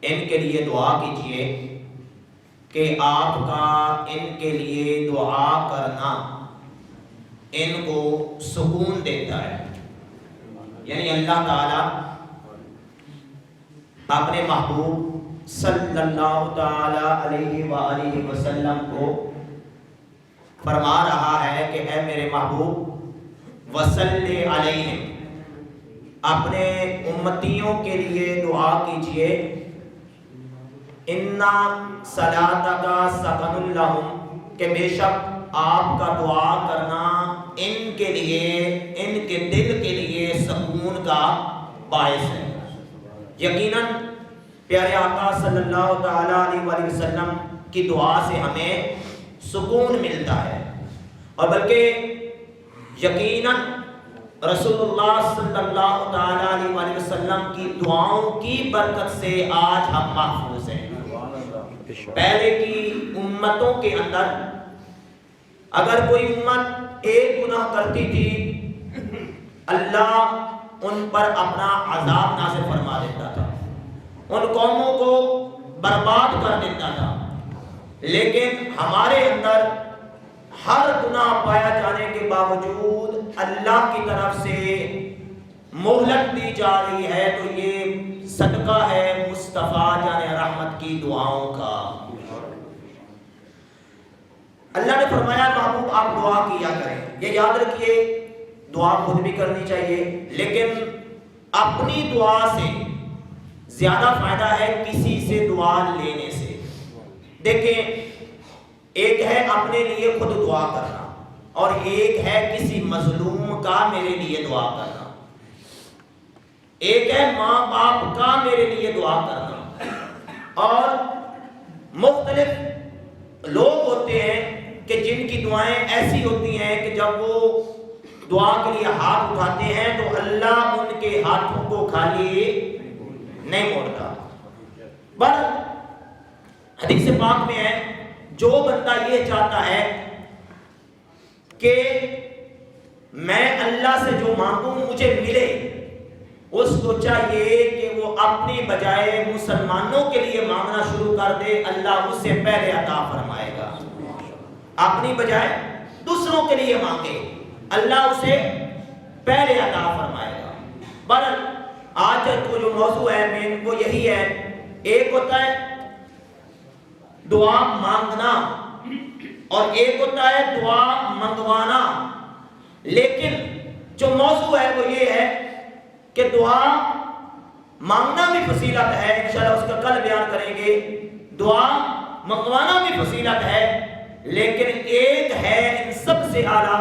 ان کے لیے دعا کیجئے کہ آپ کا ان کے لیے دعا کرنا ان کو سکون دیتا ہے. یعنی اللہ تعالی اپنے محبوب صلی اللہ تعالی علیہ وآلہ وسلم کو فرما رہا ہے کہ اے میرے محبوب وصلی علیہم، اپنے امتیوں کے لیے دعا کیجئے. انا صلاتک سکن لہم، کہ بے شک آپ کا دعا کرنا ان کے لیے، ان کے دل کے لیے سکون کا باعث ہے. یقیناً پیارے آقا صلی اللہ تعالی علیہ وآلہ وسلم کی دعا سے ہمیں سکون ملتا ہے، اور بلکہ یقیناً رسول اللہ صلی اللہ تعالی علیہ وآلہ وسلم کی دعاؤں کی برکت سے آج ہم محفوظ ہیں. پہلے کی امتوں کے اندر اگر کوئی امت ایک گناہ کرتی تھی، اللہ ان پر اپنا عذاب نازل فرما دیتا تھا، ان قوموں کو برباد کر دیتا تھا. لیکن ہمارے اندر ہر گناہ پایا جانے کے باوجود اللہ کی طرف سے مہلت دی جا رہی ہے، تو یہ صدقہ ہے مصطفیٰ جان رحمت کی دعاؤں کا. اللہ نے فرمایا محبوب آپ دعا کیا کریں. یہ یاد رکھیے دعا خود بھی کرنی چاہیے، لیکن اپنی دعا سے زیادہ فائدہ ہے کسی سے دعا لینے سے. دیکھیں، ایک ہے اپنے لیے خود دعا کرنا، اور ایک ہے کسی مظلوم کا میرے لیے دعا کرنا. ایک ہے ماں باپ کا میرے لیے دعا کرنا. اور مختلف لوگ ہوتے ہیں کہ جن کی دعائیں ایسی ہوتی ہیں کہ جب وہ دعا کے لیے ہاتھ اٹھاتے ہیں تو اللہ ان کے ہاتھوں کو خالی نہیں موڑتا. پر حدیث پاک میں ہے جو بندہ یہ چاہتا ہے کہ میں اللہ سے جو مانگوں مجھے ملے، اس کو چاہیے کہ وہ اپنی بجائے مسلمانوں کے لیے مانگنا شروع کر دے، اللہ اس سے پہلے عطا فرمائے گا. اپنی بجائے دوسروں کے لیے مانگے، اللہ اسے پہلے عطا فرمائے گا. بہرحال آج تو جو موضوع ہے مین وہ یہی ہے. ایک ہوتا ہے دعا مانگنا اور ایک ہوتا ہے دعا منگوانا. لیکن جو موضوع ہے وہ یہ ہے کہ دعا مانگنا بھی فضیلت ہے، انشاءاللہ اس کا کل بیان کریں گے. دعا منگوانا بھی فضیلت ہے، لیکن ایک ہے ان سب سے اعلیٰ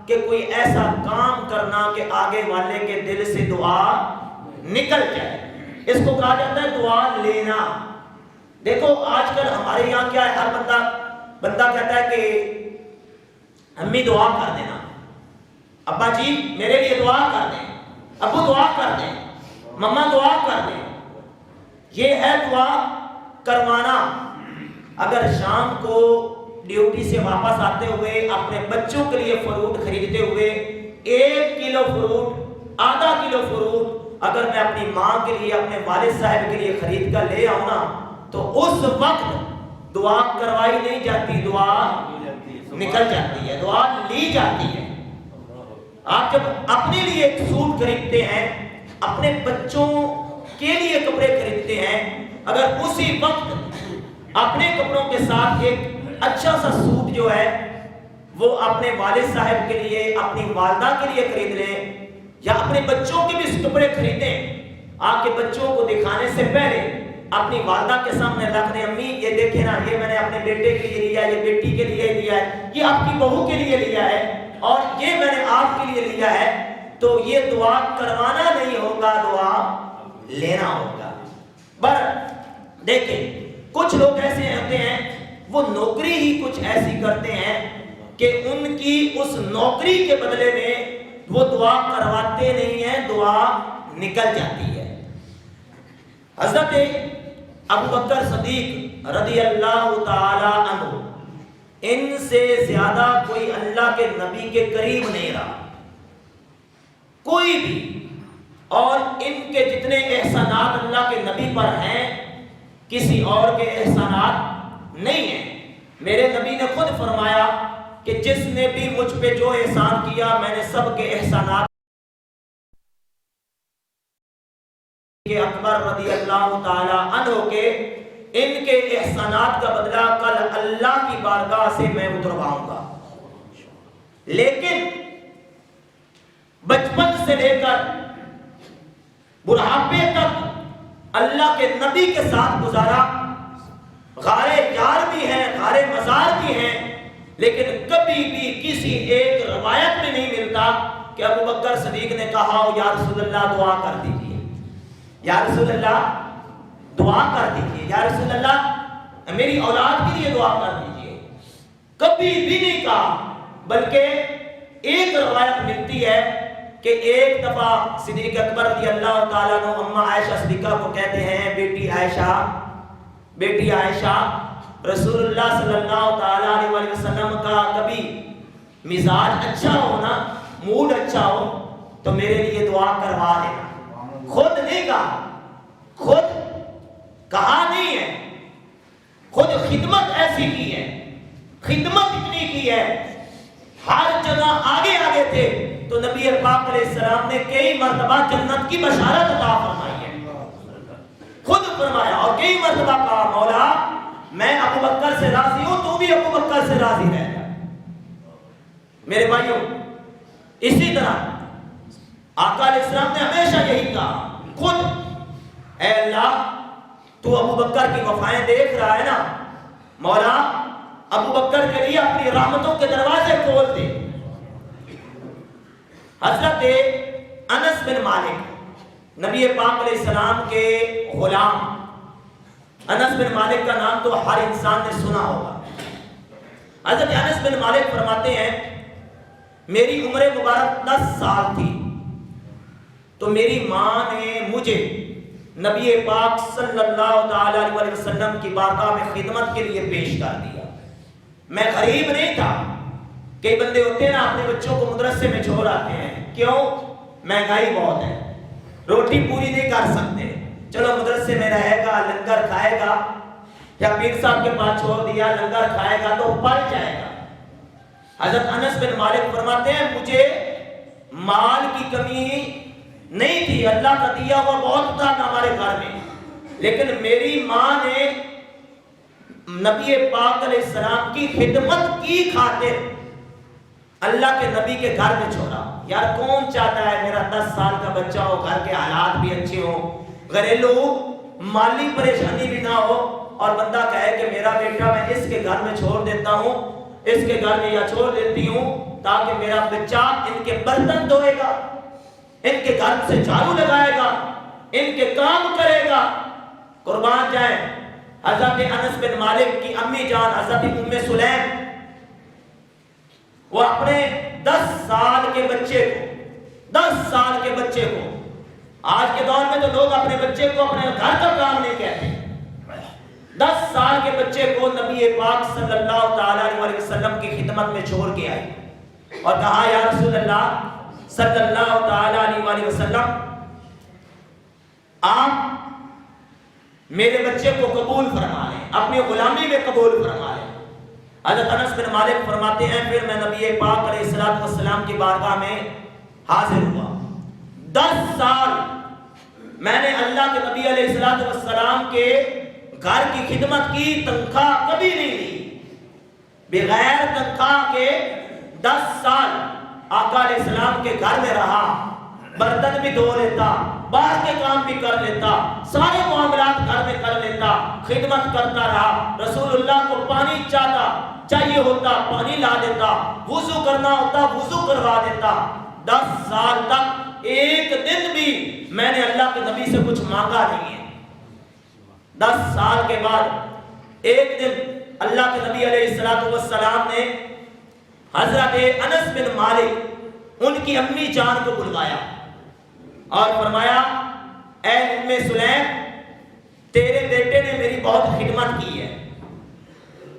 کہ کوئی ایسا کام کرنا کہ آگے والے کے دل سے دعا نکل جائے. اس کو کہا جاتا ہے دعا لینا. دیکھو آج کل ہمارے یہاں کیا ہے، ہر بندہ کہتا ہے کہ امی دعا کر دینا، ابا جی میرے لیے دعا کر دیں، ابو دعا کر دیں، مما دعا کر دیں. یہ ہے دعا کروانا. اگر شام کو ڈیوٹی سے واپس آتے ہوئے اپنے بچوں کے لیے فروٹ خریدتے ہوئے 1 کلو فروٹ، آدھا کلو فروٹ اگر میں اپنی ماں کے لیے، اپنے والد صاحب کے لیے خرید کر لے آؤں نا، تو اس وقت دعا کروائی نہیں جاتی، دعا نکل جاتی ہے، دعا لی جاتی ہے. آپ جب اپنے لیے ایک سوٹ خریدتے ہیں، اپنے بچوں کے لیے کپڑے خریدتے ہیں، اگر اسی وقت اپنے کپڑوں کے ساتھ ایک اچھا سا سوٹ جو ہے وہ اپنے والد صاحب کے لیے، اپنی والدہ کے لیے خرید لیں، یا اپنے بچوں کے بھی کپڑے خریدیں، آپ کے بچوں کو دکھانے سے پہلے اپنی والدہ کے سامنے رکھ دیں، امی یہ دیکھیں نا، یہ میں نے اپنے بیٹے کے لیے لیا ہے، یہ بیٹی کے لیے لیا ہے، یہ آپ کی بہو کے لیے لیا ہے، اور یہ میں نے آپ کے لیے لیا ہے. تو یہ دعا کروانا نہیں ہوگا، دعا لینا ہوگا. پر دیکھیں کچھ لوگ ایسے ہوتے ہیں وہ نوکری ہی کچھ ایسی کرتے ہیں کہ ان کی اس نوکری کے بدلے میں وہ دعا کرواتے نہیں ہیں، دعا نکل جاتی ہے. حضرت ابو بکر صدیق رضی اللہ تعالی عنہ، ان سے زیادہ کوئی اللہ کے نبی کے قریب نہیں رہا، کوئی بھی. اور ان کے جتنے احسانات اللہ کے نبی پر ہیں کسی اور کے احسانات نہیں ہیں۔ میرے نبی نے خود فرمایا کہ جس نے بھی مجھ پہ جو احسان کیا میں نے سب کے احسانات کے اکبر رضی اللہ تعالی عنہ کے ان کے احسانات کا بدلہ کل اللہ کی بارگاہ سے میں اترواؤں گا۔ لیکن بچپن سے لے کر بڑھاپے تک اللہ کے نبی کے ساتھ گزارا، غارے یار بھی ہیں، غارے مزار بھی ہیں، لیکن کبھی بھی کسی ایک روایت میں نہیں ملتا کہ ابو بکر صدیق نے کہا یا رسول اللہ دعا کر دیجئے، یا رسول اللہ دعا کر دیجئے، یا رسول اللہ میری اولاد کے لیے دعا کر دیجئے، کبھی بھی نہیں کہا۔ بلکہ ایک روایت ملتی ہے کہ ایک دفعہ صدیق اکبر رضی اللہ تعالیٰ عنہ اماں عائشہ صدیقہ کو کہتے ہیں بیٹی عائشہ رسول اللہ صلی اللہ تعالیٰ علیہ وسلم کا کبھی مزاج اچھا ہو نا، موڈ اچھا ہو تو میرے لیے دعا کروا دینا۔ خود نہیں کہا، خود کہا نہیں ہے، خود خدمت ایسی کی ہے، خدمت اتنی کی ہے، ہر جگہ آگے آگے تھے تو نبی پاک علیہ السلام نے کئی مرتبہ جنت کی بشارت عطا فرمائی ہے، خود فرمایا اور کئی مرتبہ کہا مولا میں ابو بکر سے راضی ہوں، تو بھی ابو بکر سے راضی رہ جا۔ میرے بھائیوں اسی طرح آقا علیہ السلام نے ہمیشہ یہی کہا، خود اے اللہ تو ابو بکر کی وفائیں دیکھ رہا ہے نا، مولا ابو بکر کے لیے اپنی رحمتوں کے دروازے کھول دے۔ حضرت انس بن مالک نبی پاک علیہ السلام کے غلام، انس بن مالک کا نام تو ہر انسان نے سنا ہوگا۔ حضرت انس بن مالک فرماتے ہیں میری عمر مبارک 10 سال تھی تو میری ماں نے مجھے نبی پاک صلی اللہ تعالی علیہ وسلم کی بارگاہ میں خدمت کے لیے پیش کر دیا۔ میں غریب نہیں تھا، کئی بندے ہوتے ہیں نا اپنے بچوں کو مدرسے میں چھوڑ آتے ہیں، کیوں؟ مہنگائی بہت ہے، روٹی پوری نہیں کر سکتے، چلو مدرسے میں رہے گا، لنگر کھائے گا، یا پیر صاحب کے پاس چھوڑ دیا لنگر کھائے گا تو پل جائے گا۔ حضرت انس بن مالک فرماتے ہیں مجھے مال کی کمی نہیں تھی، اللہ کا دیا ہوا بہت تھا ہمارے گھر میں، لیکن میری ماں نے نبی پاک علیہ السلام کی خدمت کی خاطر اللہ کے نبی کے گھر میں چھوڑا۔ یار کون چاہتا ہے میرا 10 سال کا بچہ ہو، گھر کے حالات بھی اچھے ہوں، گھریلو مالی پریشانی بھی نہ ہو، اور بندہ کہے کہ میرا بیٹا میں اس کے گھر میں چھوڑ دیتا ہوں، اس کے گھر میں یا چھوڑ دیتی ہوں تاکہ میرا بچہ ان کے برتن دھوئے گا، ان کے گھر سے جھاڑو لگائے گا، ان کے کام کرے گا۔ قربان جائیں حضرت انس بن مالک کی امی جان حضرت ام سلیم، وہ اپنے 10 سال کے بچے کو آج کے دور میں تو لوگ اپنے بچے کو اپنے گھر کا کام نہیں کہتے، 10 سال کے بچے کو نبی پاک صلی اللہ تعالی علیہ وسلم کی خدمت میں چھوڑ کے آئی اور کہا یا رسول اللہ صلی اللہ تعالی علیہ وسلم آپ میرے بچے کو قبول فرما لیں، اپنی غلامی میں قبول فرما لیں۔ حضرت انس بن مالک فرماتے ہیں پھر میں نبی پاک علیہ السلام کی بارگاہ میں حاضر ہوا، 10 سال میں نے اللہ کے نبی علیہ السلام کے گھر کی خدمت کی، تنخواہ کبھی نہیں لی، بغیر تنخواہ کے 10 سال آقا علیہ السلام کے گھر میں رہا، برتن بھی دھو لیتا، باہر کے کام بھی کر لیتا، سارے معاملات گھر میں کر لیتا، خدمت کرتا رہا۔ رسول اللہ کو پانی چاہیے ہوتا پانی لا دیتا، وضو کرنا ہوتا وضو کروا دیتا۔ 10 سال تک ایک دن بھی میں نے اللہ کے نبی سے کچھ مانگا نہیں ہے۔ 10 سال کے بعد ایک دن اللہ کے نبی علیہ السلام نے حضرت انس بن مالک ان کی امی جان کو بلوایا اور فرمایا اے ام سلیم تیرے بیٹے نے میری بہت خدمت کی ہے،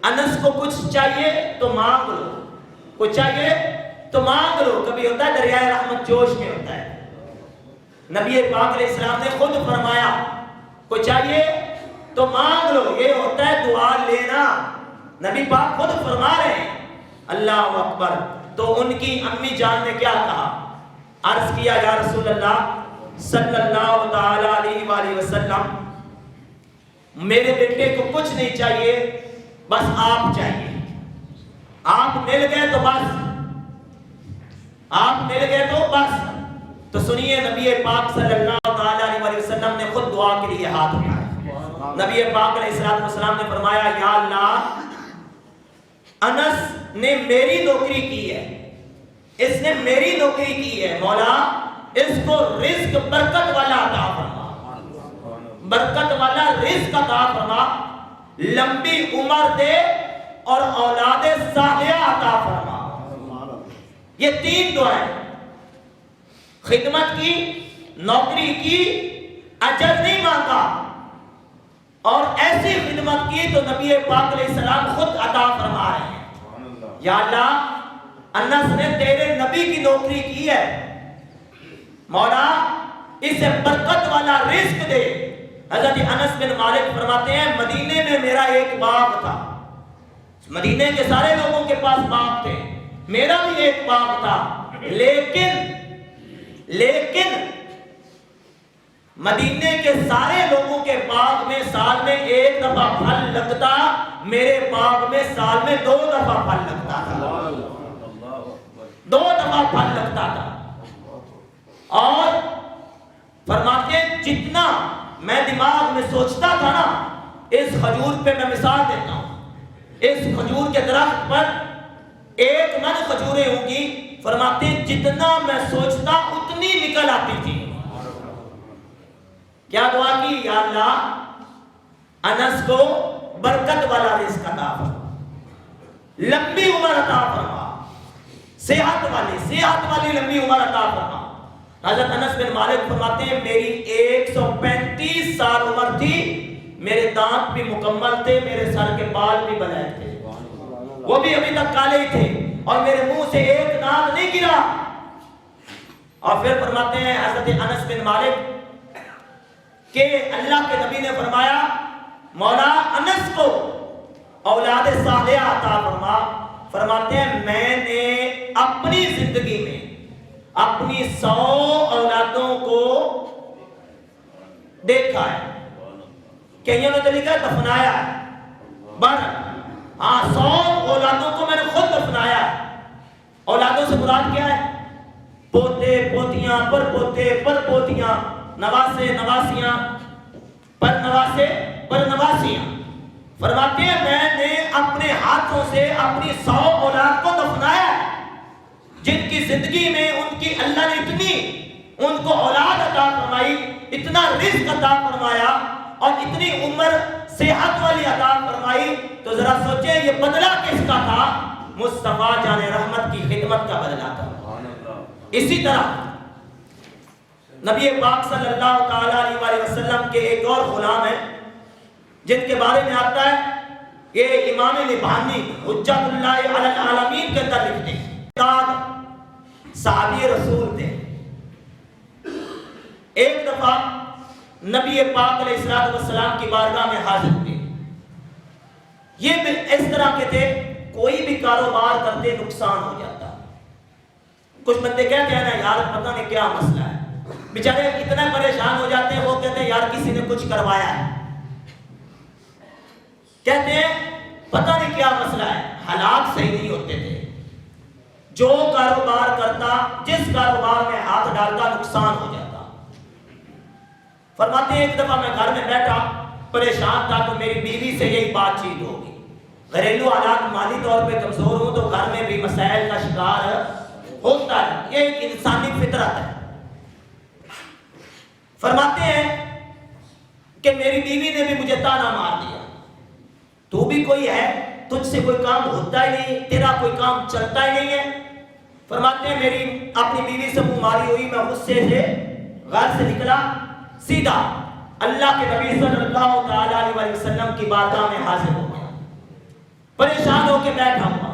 انس کو کچھ چاہیے تو مانگ لو، کچھ چاہیے تو مانگ لو۔ کبھی ہوتا ہے دریائے رحمت جوش میں ہوتا ہے، نبی پاک علیہ السلام نے خود فرمایا کوئی چاہیے تو مانگ لو. یہ ہوتا ہے دعا لینا. نبی پاک خود فرما رہے ہیں اللہ اکبر. تو ان کی امی جان نے کیا کہا؟ عرض کیا یا رسول اللہ صلی اللہ تعالی علیہ وآلہ وسلم میرے بیٹے کو کچھ نہیں چاہیے، بس آپ چاہیے. آپ مل گئے تو بس، آپ مل گئے تو بس. تو سنیے نبی پاک صلی اللہ تعالی علیہ وآلہ وسلم نے خود دعا کے لیے ہاتھ اٹھایا. نبی پاک علیہ السلام نے فرمایا یا اللہ انس نے میری نوکری کی ہے، اس نے میری نوکری کی ہے، مولا اس کو رزق برکت والا عطا فرما، برکت والا رزق عطا فرما، لمبی عمر دے اور اولاد صالحہ عطا فرما. یہ 3 دعائیں، خدمت کی، نوکری کی، اجر نہیں مانگا، اور ایسی خدمت کی تو نبی پاک علیہ السلام خود عطا فرما رہے ہیں. یا اللہ انس نے تیرے نبی کی نوکری کی ہے، مولا اسے برکت والا رزق دے. حضرت انس بن مالک فرماتے ہیں مدینے میں میرا ایک باغ تھا، مدینے کے سارے لوگوں کے پاس باغ تھے، میرا بھی ایک باغ تھا، لیکن مدینے کے سارے لوگوں کے باغ میں سال میں 1 دفعہ پھل لگتا، میرے باغ میں سال میں 2 دفعہ پھل لگتا تھا، 2 دفعہ پھل لگتا تھا. اور فرماتے ہیں جتنا میں دماغ میں سوچتا تھا نا، اس کھجور پہ میں مثال دیتا ہوں، اس کھجور کے درخت پر 1 من کھجوریں ہوں گی، فرماتے ہیں جتنا میں سوچتا اتنی نکل آتی تھی. کیا دعا کی؟ یا اللہ انس کو برکت والا رزق عطا فرما، لمبی عمر عطا فرما، صحت والی لمبی عمر عطا فرما. حضرت انس بن مالک فرماتے ہیں میری 135 سال عمر تھی، میرے دانت بھی مکمل تھے، میرے سر کے بال بھی بلیک تھے، وہ بھی ابھی تک کالے ہی تھے، اور میرے منہ سے ایک دانت نہیں گرا. اور پھر فرماتے ہیں حضرت انس بن مالک کہ اللہ کے نبی نے فرمایا مولا انس کو اولاد صالحہ عطا فرما. فرماتے ہیں میں نے اپنی زندگی میں اپنی 100 اولادوں کو دیکھا ہے، کئیوں نے تو لکھا ہے دفنایا ہے، 100 اولادوں کو میں نے خود دفنایا ہے. اولادوں سے مراد کیا ہے؟ پوتے پوتیاں، پر پوتے پر پوتیاں، نواسے نواسیاں، پر نواسے پر نواسیاں. فرماتے ہیں میں نے اپنے ہاتھوں سے اپنی 100 اولاد کو دفنایا ہے، جن کی زندگی میں ان کی اللہ نے اتنی ان کو اولاد عطا فرمائی، اتنا رزق عطا فرمایا، اور اتنی عمر صحت والی عطا فرمائی. تو ذرا سوچیں یہ بدلہ کس کا تھا؟ مصطفیٰ جان رحمت کی خدمت کا بدلہ تھا. اسی طرح نبی پاک صلی اللہ تعالی علیہ وآلہ وسلم کے ایک اور غلام ہیں جن کے بارے میں آتا ہے، یہ امام نبہانی حجت اللہ علی العالمین کے اندر لکھتے ہیں. صحابی رسول تھے. ایک دفعہ نبی پاک علیہ السلام کی بارگاہ میں حاضر ہوئے. یہ اس طرح کے تھے کوئی بھی کاروبار کرتے نقصان ہو جاتا. کچھ بندے کہتے ہیں نا یار پتہ نہیں کیا مسئلہ ہے، بیچارے اتنا پریشان ہو جاتے ہیں، وہ کہتے ہیں یار کسی نے کچھ کروایا ہے، کہتے ہیں پتہ نہیں کیا مسئلہ ہے. حالات صحیح نہیں ہوتے تھے. جو کاروبار کرتا، جس کاروبار میں ہاتھ ڈالتا نقصان ہو جاتا. فرماتے ہیں ایک دفعہ میں گھر میں بیٹھا پریشان تھا تو میری بیوی سے یہی بات چیت ہوگی. گھریلو حالات مالی طور پہ کمزور ہوں تو گھر میں بھی مسائل کا شکار ہوتا ہے، یہ ایک انسانی فطرت ہے. فرماتے ہیں کہ میری بیوی نے بھی مجھے تانا مار دیا، تو بھی کوئی ہے، تجھ سے کوئی کام ہوتا ہی نہیں، تیرا کوئی کام چلتا ہی نہیں ہے. فرماتے ہیں میری اپنی بیوی سے منہ ماری ہوئی، میں غصے سے گھر سے نکلا، سیدھا اللہ کے نبی صلی اللہ تعالی علیہ وسلم کی بارگاہ میں حاضر ہو گیا. پریشان ہو کے بیٹھا ہوا.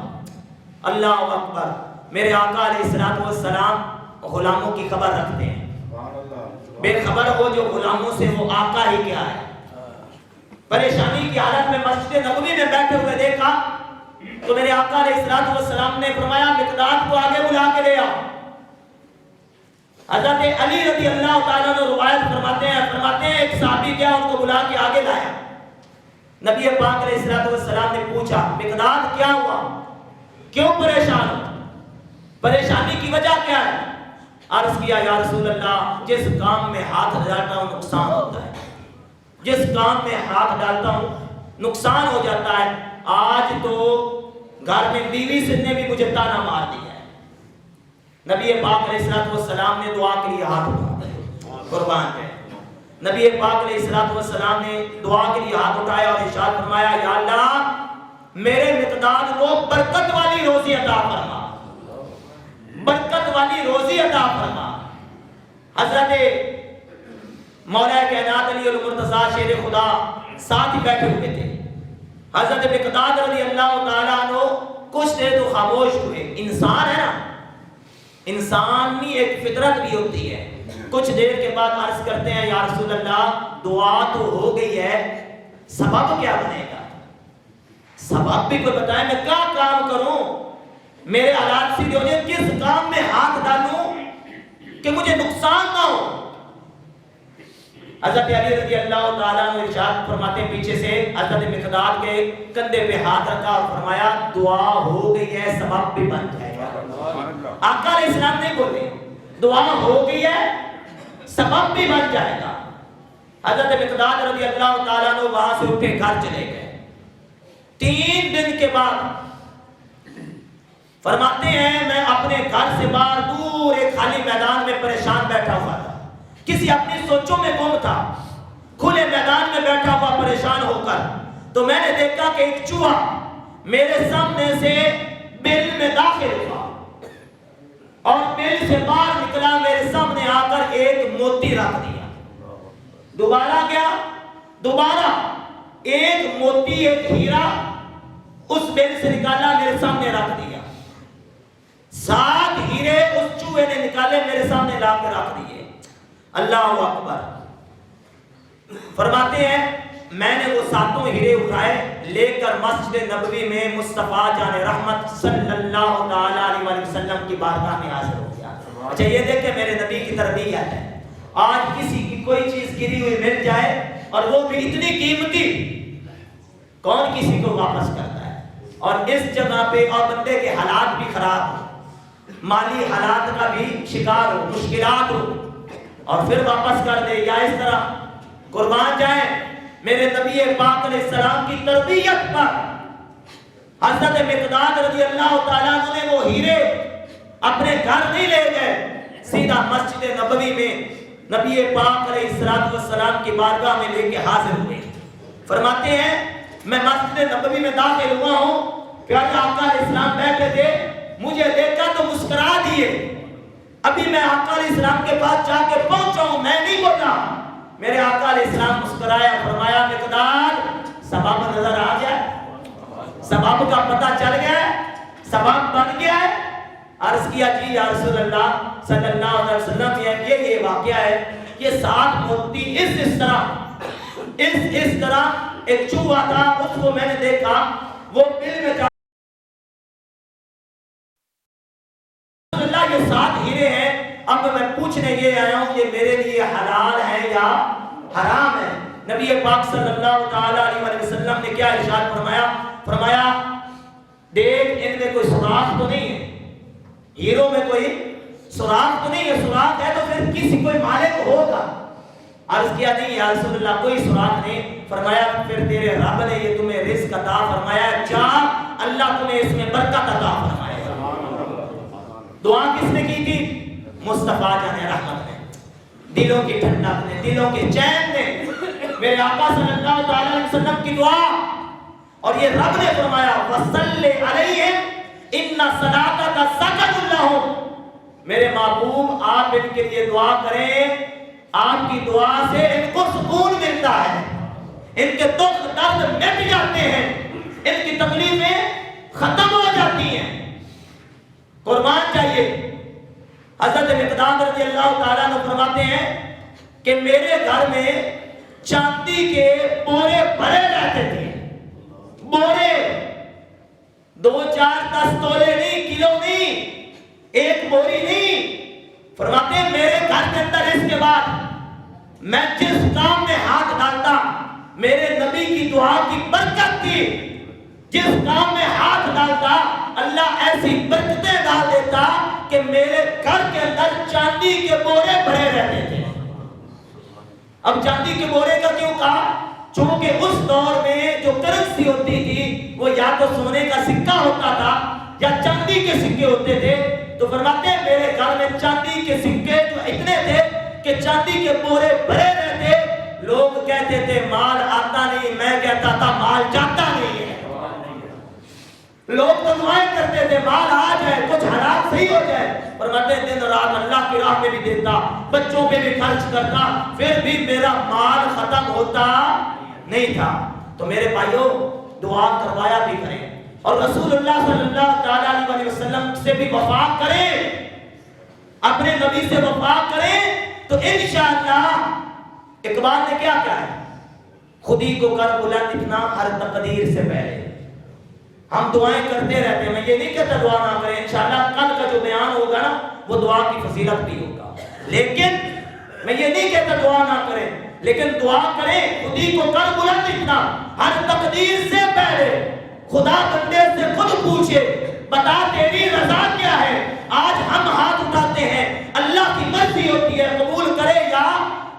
اللہ اکبر. میرے آقا علیہ السلام غلاموں کی خبر رکھتے ہیں، بے خبر ہو جو غلاموں سے وہ آقا ہی کیا ہے. پریشانی کی حالت میں مسجد نبوی میں بیٹھے ہوئے دیکھا تو میرے آقا علیہ الصلوۃ والسلام نے فرمایا مقداد کو آگے بلا کے لے آؤ۔ حضرت علی رضی اللہ تعالیٰ عنہ روایت فرماتے ہیں ایک صحابی گیا ان کو بلا کے آگے لایا۔ نبی پاک علیہ الصلوۃ والسلام نے پوچھا مقداد کیا ہوا، کیوں پریشان ہو، پریشانی کی وجہ کیا ہے؟ عرض کیا یا رسول اللہ جس کام میں ہاتھ ڈالتا ہوں نقصان ہوتا ہے، جس کام میں ہاتھ ڈالتا ہوں نقصان ہو جاتا ہے۔ آج تو گھر میں بیوی نے بھی مجھے تانا مار دیا ہے۔ نبی پاک علیہ الصلوۃ والسلام نے دعا کے لیے ہاتھ اٹھایا، قربان ہے۔ نبی پاک علیہ الصلوۃ والسلام نے دعا کے لیے ہاتھ اٹھایا اور ارشاد فرمایا یا اللہ میرے مقداد کو برکت والی روزی عطا فرما، برکت والی روزی عطا فرما۔ حضرت مولا کائنات علی المرتضیٰ شیر خدا ساتھ ہی بیٹھے ہوئے تھے۔ حضرت مقداد رضی اللہ تعالیٰ عنہ کچھ دیر تو خاموش ہوئے، انسان ہے نا، انسانی ایک فطرت بھی ہوتی ہے۔ کچھ دیر کے بعد عرض کرتے ہیں یا رسول اللہ دعا تو ہو گئی ہے، سبب کیا بنے گا؟ سبب بھی کوئی بتائے، میں کیا کام کروں، میرے حالات سیدھے ہو جائے، کس کام میں ہاتھ ڈالوں کہ مجھے نقصان نہ ہو؟ حضرت علی رضی اللہ تعالیٰ عنہ ارشاد فرماتے ہیں پیچھے سے حضرت مقداد کے کندھے پہ ہاتھ رکھا اور فرمایا دعا ہو گئی ہے، سبب بھی بن جائے گا۔ آقا علیہ السلام نہیں بولے دعا ہو گئی ہے سبب بھی بن جائے گا۔ حضرت مقداد رضی اللہ تعالیٰ عنہ وہاں سے اٹھے گھر چلے گئے۔ 3 دن کے بعد فرماتے ہیں میں اپنے گھر سے باہر دور ایک خالی میدان میں پریشان بیٹھا ہوا تھا، کسی اپنی سوچوں میں گم تھا، کھلے میدان میں بیٹھا ہوا پریشان ہو کر تو میں نے دیکھا کہ ایک چوہا میرے سامنے سے بل میں داخل ہوا اور بل سے باہر نکلا، میرے سامنے آ کر ایک موتی رکھ دیا۔ دوبارہ گیا، دوبارہ ایک موتی ایک ہیرا اس بل سے نکالا میرے سامنے رکھ دیا۔ 7 ہیرے اس چوہے نے نکالے میرے سامنے لا کے رکھ دیے۔ اللہ اکبر۔ فرماتے ہیں میں نے وہ 7 ہیرے اٹھائے لے کر مسجد نبوی میں مصطفیٰ جان رحمت صلی اللہ تعالیٰ علیہ وسلم کی بارگاہ میں حاضر ہو گیا۔ اچھا یہ دیکھیں میرے نبی کی تربیت ہے، آج کسی کی کوئی چیز گری ہوئی مل جائے اور وہ بھی اتنی قیمتی، کون کسی کو واپس کرتا ہے؟ اور اس جگہ پہ اور بندے کے حالات بھی خراب ہو، مالی حالات کا بھی شکار ہو، مشکلات ہو اور پھر واپس کر دے یا اس طرح قربان جائیں۔ میرے نبی پاک علیہ السلام کی تربیت پر حضرت مقداد رضی اللہ تعالیٰ عنہ نے وہ ہیرے اپنے گھر نہیں لے گئے، سیدھا مسجد نبوی میں نبی پاک علیہ السلام کی بارگاہ میں لے کے حاضر ہوئے۔ فرماتے ہیں میں مسجد نبوی میں داخل ہوا ہوں، پیارے آقا علیہ السلام بیٹھے تھے، مجھے دیکھا تو مسکرا دیے۔ ابھی میں آقا علیہ السلام کے پاس جا کے پہنچا ہوں، میں نہیں بولا، میرے آقا علیہ السلام مسکرایا، فرمایا مقداد سبب نظر آ گیا، سبب کا پتہ چل گیا، سبب بن گیا ہے؟ عرض کیا جی یا رسول اللہ صلی اللہ علیہ وسلم یہ واقعہ ہے، یہ 7 موتی اس طرح ایک چوہا تھا، اس کو میں نے دیکھا وہ بل میں یہ 7 ہیرے ہیں، اب میں پوچھنے یہ آیا ہوں یہ میرے لیے حلال ہے یا حرام ہے؟ نبی پاک صلی اللہ تعالیٰ علیہ وسلم نے کیا ارشاد فرمایا؟ فرمایا دیکھ ان میں کوئی سوراخ تو نہیں ہے، ہیروں میں کوئی سوراخ تو نہیں ہے، سوراخ ہے تو پھر کسی کوئی مالک ہوگا۔ عرض کیا نہیں یا رسول اللہ کوئی سوراخ نہیں۔ فرمایا پھر تیرے رب نے یہ تمہیں رزق عطا فرمایا، جا اللہ تمہیں اس میں برکت عطا فرمائے۔ دعا کس نے کی تھی؟ مصطفیٰ جان رحمت نے، دلوں کی ٹھنڈک نے، دلوں کے چین نے، میرے آقا صلی اللہ تعالیٰ علیہ وسلم کی دعا۔ اور یہ رب نے فرمایا وَصَلِّ عَلَيْهِمْ إِنَّ صَلَاتَكَ سَكَنٌ لَهُمْ، میرے محبوب آپ ان کے لیے دعا کریں، آپ کی دعا سے ان کو سکون ملتا ہے، ان کے دکھ درد مٹ جاتے ہیں، ان کی تکلیفیں ختم ہو جاتی ہیں۔ قربان چاہیے۔ حضرت مقداد رضی اللہ تعالیٰ عنہ فرماتے ہیں کہ میرے گھر میں چاندی کے بورے بھرے میں جس کام میں ہاتھ ڈالتا میرے نبی کی دعا کی برکت تھی، جس کام میں ہاتھ ڈالتا اللہ ایسی برکتیں ڈال دیتا کہ میرے گھر کے اندر چاندی کے بورے بھرے رہتے تھے۔ اب چاندی کے بورے کا کیوں کہا؟ چونکہ اس دور میں جو کرنسی ہوتی تھی وہ یا تو سونے کا سکہ ہوتا تھا یا چاندی کے سکے ہوتے تھے، تو فرماتے ہیں میرے گھر میں چاندی کے سکے جو اتنے تھے کہ چاندی کے بورے بھرے رہتے، لوگ کہتے تھے مال آتا نہیں، میں کہتا تھا مال جاتا نہیں ہے۔ لوگ تو دعائیں کرتے تھے مال آ جائے، کچھ حالات صحیح ہو جائے، فرماتے ہیں دن رات اللہ کی راہ میں بھی دیتا، بچوں پہ بھی خرچ کرتا، پھر بھی میرا مال ختم ہوتا نہیں تھا۔ تو میرے بھائیوں دعا کروایا بھی کریں اور رسول اللہ صلی اللہ علیہ وسلم سے بھی وفا کریں، اپنے نبی سے وفا کریں، تو انشاءاللہ اقبال نے کیا کہا ہے، خودی کو کر بلند اتنا ہر تقدیر سے پہلے۔ ہم دعائیں کرتے رہتے ہیں، میں یہ نہیں کہتا دعا نہ کریں، انشاءاللہ کل کا جو بیان ہوگا نا وہ دعا کی فضیلت بھی ہوگا، لیکن میں یہ نہیں کہتا دعا نہ کریں، لیکن دعا کریں خودی کو کر بلند اتنا ہر تقدیر سے پہلے۔ خدا بندے سے خود پوچھے بتا تیری رضا کیا ہے، آج ہم ہاتھ اٹھاتے ہیں، اللہ کی مرضی ہوتی ہے قبول کرے یا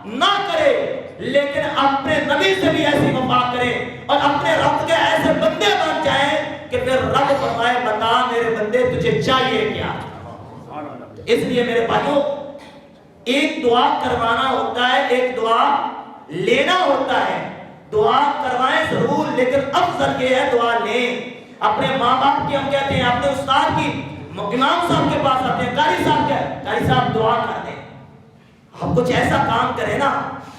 نہ کرے، لیکن اپنے نبی سے بھی ایسی وفا کریں اور اپنے رب کے ایسے بندے بن جائیں کہ پھر رب فرمائے بتا میرے بندے تجھے چاہیے کیا۔ اس لیے میرے بھائیوں ایک دعا کروانا ہوتا ہے، ایک دعا لینا ہوتا ہے۔ دعا کروائیں ضرور، لیکن افضل یہ ہے دعا لیں۔ اپنے ماں باپ کی ہم کہتے ہیں، اپنے استاد کی، امام صاحب کے پاس آتے ہیں، قاری صاحب کیا ہے، قاری صاحب دعا کر دیں، ہم کچھ ایسا کام کریں نا،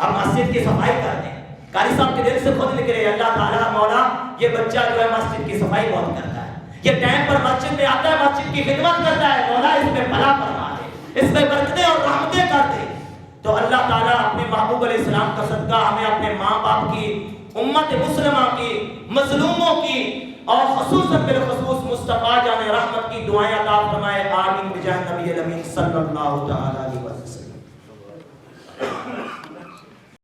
ہم مسجد کی صفائی کر دیں۔ قاری صاحب کے دل سے خود نکلے اللہ تعالیٰ مولا یہ بچہ جو ہے مسجد کی صفائی بہت کرتا ہے، یہ ٹائم پر مسجد میں آتا ہے، مسجد کی خدمت کرتا ہے، مولا اس میں بھلا فرما دے، اس میں برکتیں اور رحمتیں کر دے۔ تو اللہ تعالیٰ اپنے محبوب علیہ السلام کا صدقہ ہمیں اپنے ماں باپ کی، امت مسلمہ کی، مظلوموں کی اور خصوصاً بالخصوص مصطفیٰ جان رحمت کی دعائیں عطا فرمائے، آمین بجاہ نبی الامین صلی اللہ تعالیٰ علیہ وسلم۔